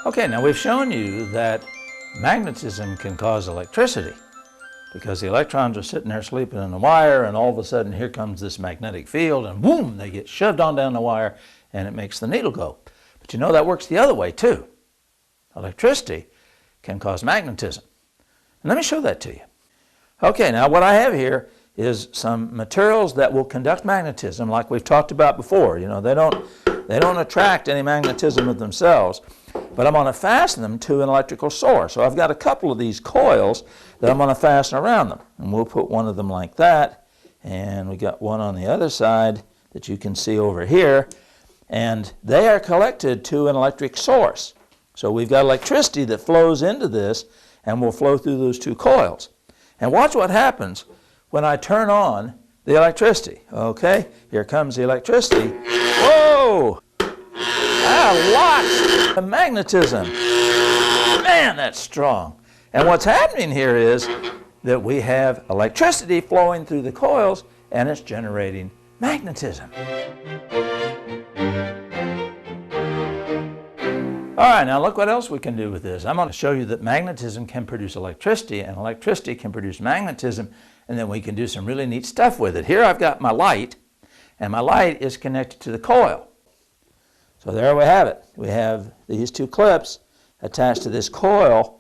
Okay, now we've shown you that magnetism can cause electricity because the electrons are sitting there sleeping in the wire, and all of a sudden here comes this magnetic field and boom, they get shoved on down the wire and it makes the needle go. But you know that works the other way too. Electricity can cause magnetism. And let me show that to you. Okay, now what I have here is some materials that will conduct magnetism like we've talked about before. You know, they don't attract any magnetism of themselves, but I'm going to fasten them to an electrical source. So I've got a couple of these coils that I'm going to fasten around them. And we'll put one of them like that, and we got one on the other side that you can see over here, and they are connected to an electric source. So we've got electricity that flows into this and will flow through those two coils. And watch what happens when I turn on the electricity. Okay, here comes the electricity. Whoa! Lots of magnetism. Man, that's strong. And what's happening here is that we have electricity flowing through the coils and it's generating magnetism. All right, now look what else we can do with this. I'm going to show you that magnetism can produce electricity and electricity can produce magnetism, and then we can do some really neat stuff with it. Here I've got my light, and my light is connected to the coil. So there we have it. We have these two clips attached to this coil,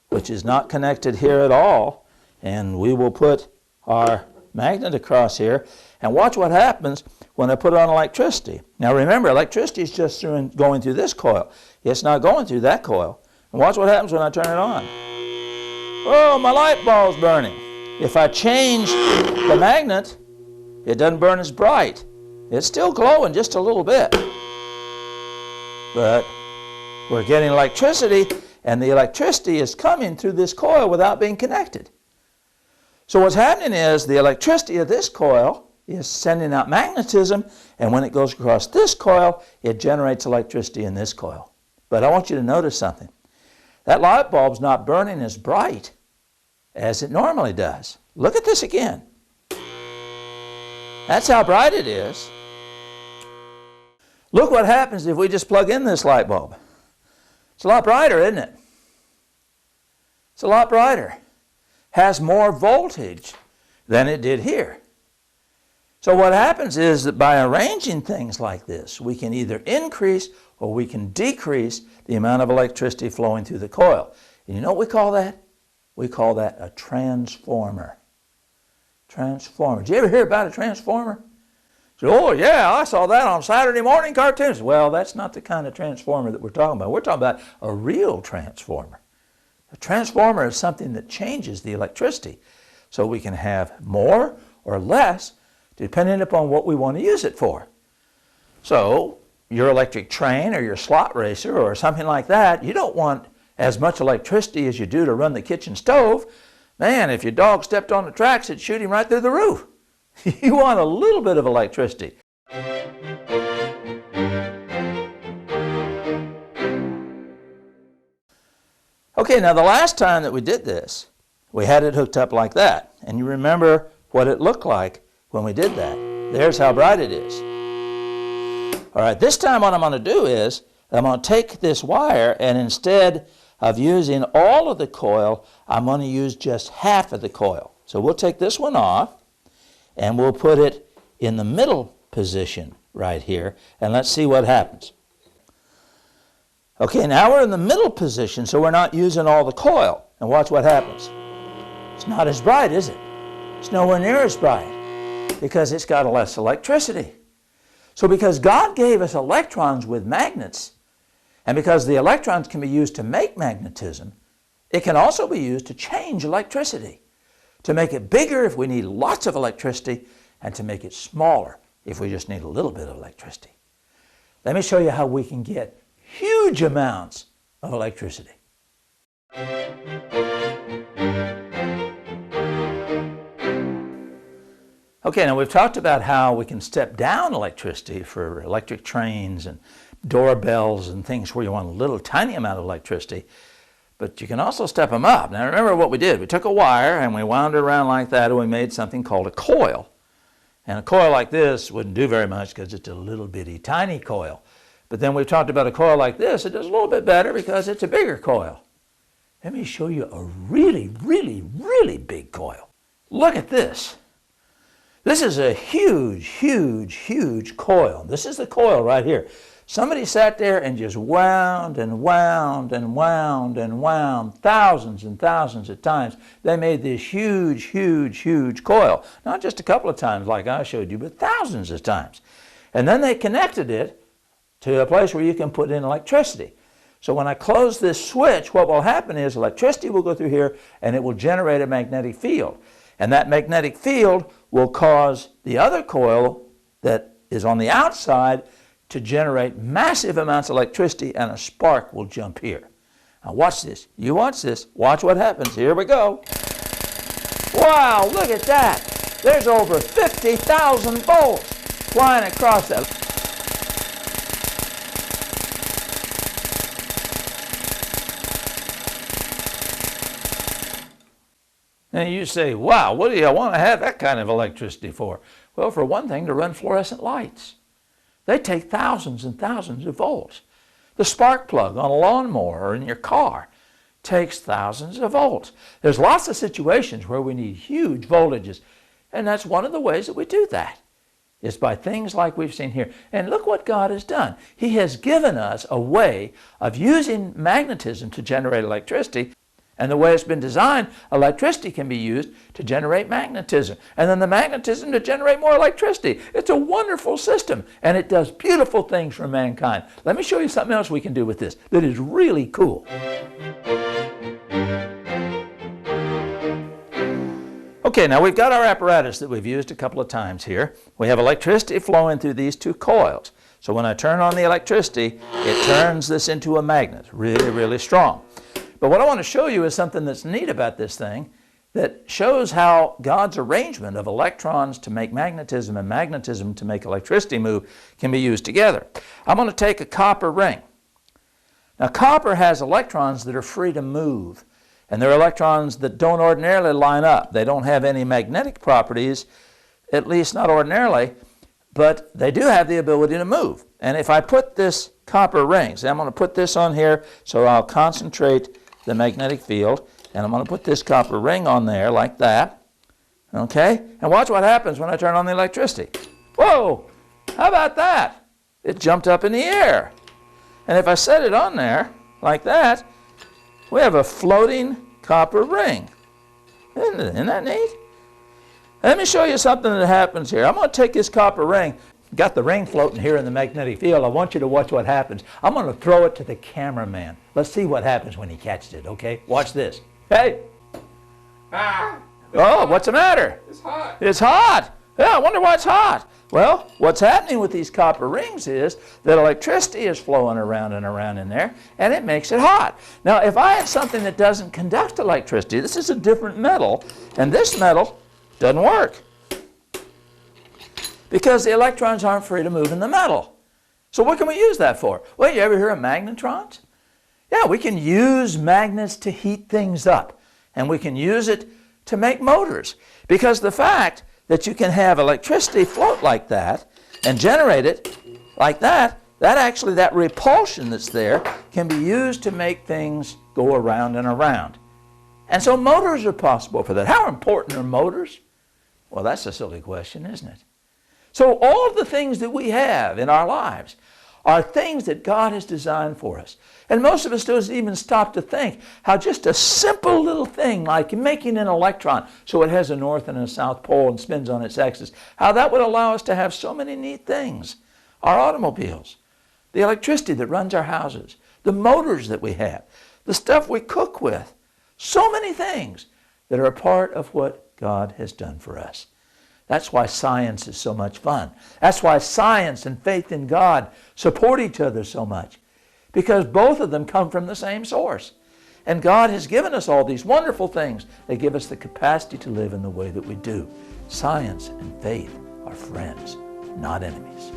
which is not connected here at all, and we will put our magnet across here, and watch what happens when I put on electricity. Now remember, electricity is just going through this coil. It's not going through that coil. And watch what happens when I turn it on. Oh, my light bulb's burning. If I change the magnet, it doesn't burn as bright. It's still glowing just a little bit. But we're getting electricity, and the electricity is coming through this coil without being connected. So what's happening is the electricity of this coil is sending out magnetism, and when it goes across this coil, it generates electricity in this coil. But I want you to notice something. That light bulb's not burning as bright as it normally does. Look at this again. That's how bright it is. Look what happens if we just plug in this light bulb. It's a lot brighter, isn't it? It's a lot brighter. Has more voltage than it did here. So what happens is that by arranging things like this, we can either increase or we can decrease the amount of electricity flowing through the coil. And you know what we call that? We call that a transformer. Transformer. Did you ever hear about a transformer? So, oh yeah, I saw that on Saturday morning cartoons. Well, that's not the kind of transformer that we're talking about. We're talking about a real transformer. A transformer is something that changes the electricity so we can have more or less depending upon what we want to use it for. So your electric train or your slot racer or something like that, you don't want as much electricity as you do to run the kitchen stove. Man, if your dog stepped on the tracks, it'd shoot him right through the roof. You want a little bit of electricity. Okay, now the last time that we did this, we had it hooked up like that. And you remember what it looked like when we did that. There's how bright it is. All right, this time what I'm going to do is I'm going to take this wire, and instead of using all of the coil, I'm going to use just half of the coil. So we'll take this one off, and we'll put it in the middle position right here, and let's see what happens. Okay, now we're in the middle position, so we're not using all the coil. And watch what happens. It's not as bright, is it? It's nowhere near as bright because it's got less electricity. So because God gave us electrons with magnets, and because the electrons can be used to make magnetism, it can also be used to change electricity, to make it bigger if we need lots of electricity, and to make it smaller if we just need a little bit of electricity. Let me show you how we can get huge amounts of electricity. Okay, now we've talked about how we can step down electricity for electric trains and doorbells and things where you want a little tiny amount of electricity, but you can also step them up. Now remember what we did. We took a wire and we wound it around like that, and we made something called a coil. And a coil like this wouldn't do very much because it's a little bitty tiny coil. But then we've talked about a coil like this. It does a little bit better because it's a bigger coil. Let me show you a really, really, really big coil. Look at this. This is a huge, huge, huge coil. This is the coil right here. Somebody sat there and just wound and wound and wound and wound thousands and thousands of times. They made this huge, huge, huge coil. Not just a couple of times like I showed you, but thousands of times. And then they connected it to a place where you can put in electricity. So when I close this switch, what will happen is electricity will go through here and it will generate a magnetic field. And that magnetic field will cause the other coil that is on the outside to generate massive amounts of electricity, and a spark will jump here. Now watch this. You watch this. Watch what happens. Here we go. Wow, look at that. There's over 50,000 volts flying across that. And you say, wow, what do you want to have that kind of electricity for? Well, for one thing, to run fluorescent lights. They take thousands and thousands of volts. The spark plug on a lawnmower or in your car takes thousands of volts. There's lots of situations where we need huge voltages, and that's one of the ways that we do that. It's by things like we've seen here. And look what God has done. He has given us a way of using magnetism to generate electricity. And the way it's been designed, electricity can be used to generate magnetism. And then the magnetism to generate more electricity. It's a wonderful system, and it does beautiful things for mankind. Let me show you something else we can do with this that is really cool. Okay, now we've got our apparatus that we've used a couple of times here. We have electricity flowing through these two coils. So when I turn on the electricity, it turns this into a magnet, really, really strong. But what I want to show you is something that's neat about this thing that shows how God's arrangement of electrons to make magnetism and magnetism to make electricity move can be used together. I'm going to take a copper ring. Now, copper has electrons that are free to move, and they're electrons that don't ordinarily line up. They don't have any magnetic properties, at least not ordinarily, but they do have the ability to move. And if I put this copper ring, so I'm going to put this on here so I'll concentrate the magnetic field, and I'm going to put this copper ring on there like that, okay? And watch what happens when I turn on the electricity. Whoa, how about that? It jumped up in the air. And if I set it on there like that, we have a floating copper ring. Isn't that neat? Let me show you something that happens here. I'm going to take this copper ring. Got the ring floating here in the magnetic field. I want you to watch what happens. I'm going to throw it to the cameraman. Let's see what happens when he catches it, okay? Watch this. Hey! Ah! Oh, what's the matter? It's hot. It's hot. Yeah, I wonder why it's hot. Well, what's happening with these copper rings is that electricity is flowing around and around in there, and it makes it hot. Now, if I have something that doesn't conduct electricity, this is a different metal, and this metal doesn't work, because the electrons aren't free to move in the metal. So what can we use that for? Well, you ever hear of magnetrons? Yeah, we can use magnets to heat things up, and we can use it to make motors, because the fact that you can have electricity float like that and generate it like that, that repulsion that's there can be used to make things go around and around. And so motors are possible for that. How important are motors? Well, that's a silly question, isn't it? So all of the things that we have in our lives are things that God has designed for us. And most of us don't even stop to think how just a simple little thing like making an electron so it has a north and a south pole and spins on its axis, how that would allow us to have so many neat things. Our automobiles, the electricity that runs our houses, the motors that we have, the stuff we cook with, so many things that are a part of what God has done for us. That's why science is so much fun. That's why science and faith in God support each other so much, because both of them come from the same source. And God has given us all these wonderful things that give us the capacity to live in the way that we do. Science and faith are friends, not enemies.